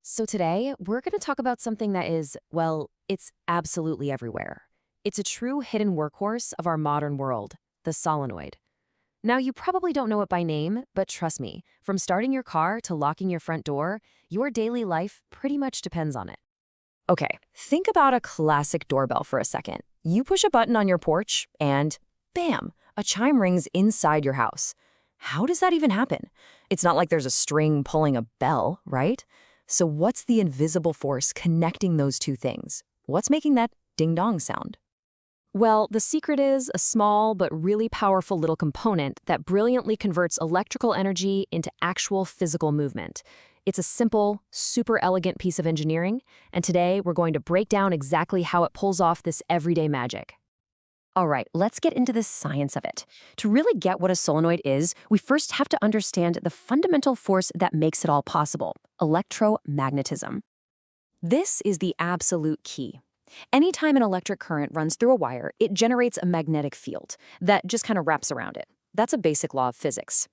So today, we're going to talk about something that is, well, it's absolutely everywhere. It's a true hidden workhorse of our modern world, the solenoid. Now, you probably don't know it by name, but trust me, from starting your car to locking your front door, your daily life pretty much depends on it. Okay, think about a classic doorbell for a second. You push a button on your porch, and bam, a chime rings inside your house. How does that even happen? It's not like there's a string pulling a bell, right? So what's the invisible force connecting those two things? What's making that ding-dong sound? Well, the secret is a small but really powerful little component that brilliantly converts electrical energy into actual physical movement. It's a simple, super elegant piece of engineering, and today we're going to break down exactly how it pulls off this everyday magic. All right, let's get into the science of it. To really get what a solenoid is, we first have to understand the fundamental force that makes it all possible: electromagnetism. This is the absolute key. Anytime an electric current runs through a wire, it generates a magnetic field that just kind of wraps around it. That's a basic law of physics.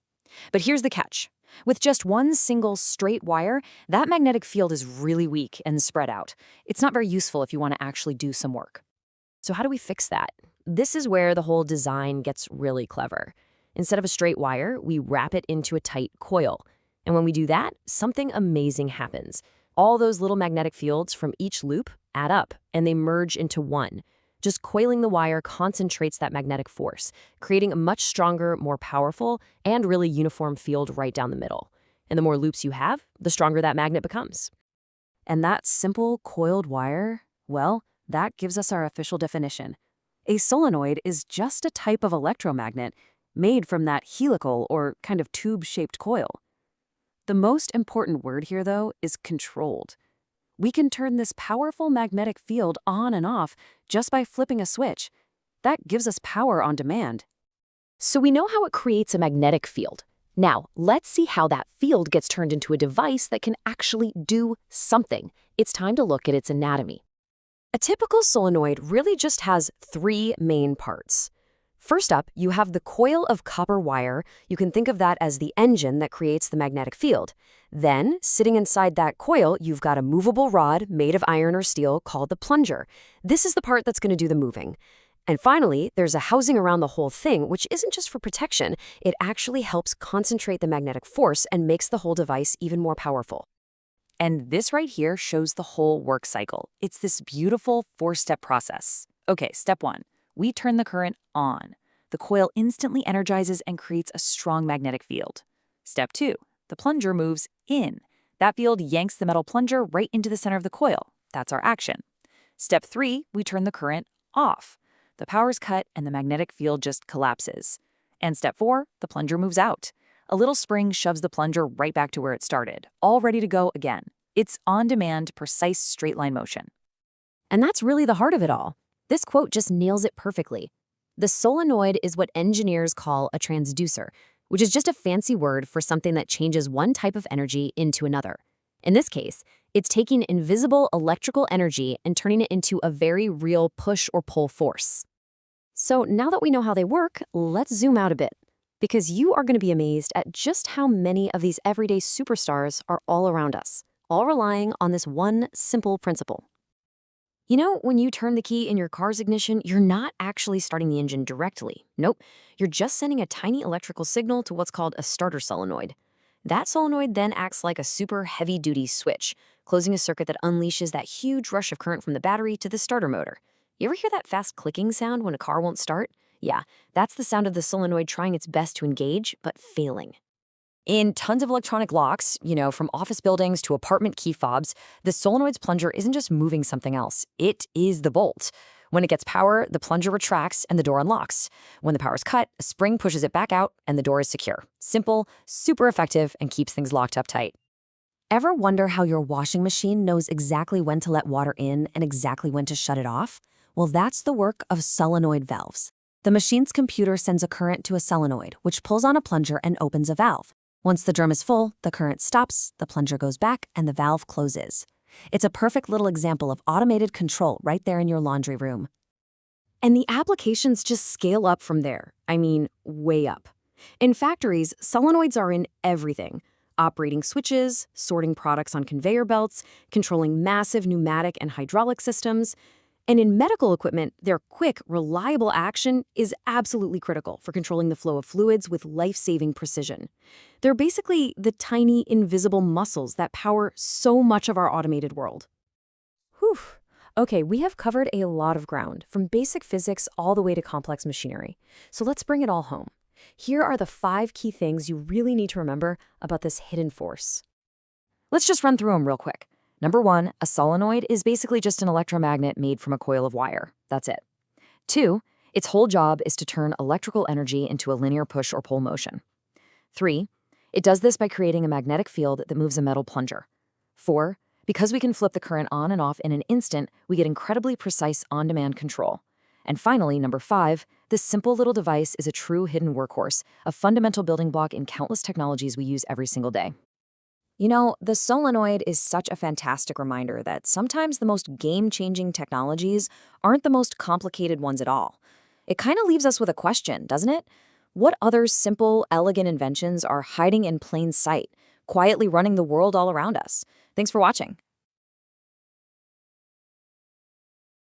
But here's the catch. With just one single straight wire, that magnetic field is really weak and spread out. It's not very useful if you want to actually do some work. So how do we fix that? This is where the whole design gets really clever. Instead of a straight wire, we wrap it into a tight coil. And when we do that, something amazing happens. All those little magnetic fields from each loop add up, and they merge into one. Just coiling the wire concentrates that magnetic force, creating a much stronger, more powerful, and really uniform field right down the middle. And the more loops you have, the stronger that magnet becomes. And that simple coiled wire, well, that gives us our official definition. A solenoid is just a type of electromagnet made from that helical or kind of tube-shaped coil. The most important word here, though, is controlled. We can turn this powerful magnetic field on and off just by flipping a switch. That gives us power on demand. So we know how it creates a magnetic field. Now, let's see how that field gets turned into a device that can actually do something. It's time to look at its anatomy. A typical solenoid really just has three main parts. First up, you have the coil of copper wire. You can think of that as the engine that creates the magnetic field. Then, sitting inside that coil, you've got a movable rod made of iron or steel called the plunger. This is the part that's going to do the moving. And finally, there's a housing around the whole thing, which isn't just for protection. It actually helps concentrate the magnetic force and makes the whole device even more powerful. And this right here shows the whole work cycle. It's this beautiful four-step process. Okay, step one, we turn the current on. The coil instantly energizes and creates a strong magnetic field. Step two, the plunger moves in. That field yanks the metal plunger right into the center of the coil. That's our action. Step three, we turn the current off. The power's cut and the magnetic field just collapses. And step four, the plunger moves out. A little spring shoves the plunger right back to where it started, all ready to go again. It's on-demand, precise straight-line motion. And that's really the heart of it all. This quote just nails it perfectly. The solenoid is what engineers call a transducer, which is just a fancy word for something that changes one type of energy into another. In this case, it's taking invisible electrical energy and turning it into a very real push or pull force. So now that we know how they work, let's zoom out a bit, because you are going to be amazed at just how many of these everyday superstars are all around us, all relying on this one simple principle. You know, when you turn the key in your car's ignition, you're not actually starting the engine directly. Nope, you're just sending a tiny electrical signal to what's called a starter solenoid. That solenoid then acts like a super heavy-duty switch, closing a circuit that unleashes that huge rush of current from the battery to the starter motor. You ever hear that fast clicking sound when a car won't start? Yeah, that's the sound of the solenoid trying its best to engage, but failing. In tons of electronic locks, from office buildings to apartment key fobs, the solenoid's plunger isn't just moving something else. It is the bolt. When it gets power, the plunger retracts and the door unlocks. When the power's cut, a spring pushes it back out and the door is secure. Simple, super effective, and keeps things locked up tight. Ever wonder how your washing machine knows exactly when to let water in and exactly when to shut it off? Well, that's the work of solenoid valves. The machine's computer sends a current to a solenoid, which pulls on a plunger and opens a valve. Once the drum is full, the current stops, the plunger goes back, and the valve closes. It's a perfect little example of automated control right there in your laundry room. And the applications just scale up from there. I mean, way up. In factories, solenoids are in everything. operating switches, sorting products on conveyor belts, controlling massive pneumatic and hydraulic systems. And in medical equipment, their quick, reliable action is absolutely critical for controlling the flow of fluids with life-saving precision. They're basically the tiny, invisible muscles that power so much of our automated world. Whew. Okay, we have covered a lot of ground, from basic physics all the way to complex machinery. So let's bring it all home. Here are the 5 key things you really need to remember about this hidden force. Let's just run through them real quick. Number 1, a solenoid is basically just an electromagnet made from a coil of wire. That's it. 2, its whole job is to turn electrical energy into a linear push or pull motion. 3, it does this by creating a magnetic field that moves a metal plunger. 4, because we can flip the current on and off in an instant, we get incredibly precise on-demand control. And finally, number 5, this simple little device is a true hidden workhorse, a fundamental building block in countless technologies we use every single day. You know, the solenoid is such a fantastic reminder that sometimes the most game-changing technologies aren't the most complicated ones at all. It kind of leaves us with a question, doesn't it? What other simple, elegant inventions are hiding in plain sight, quietly running the world all around us? Thanks for watching.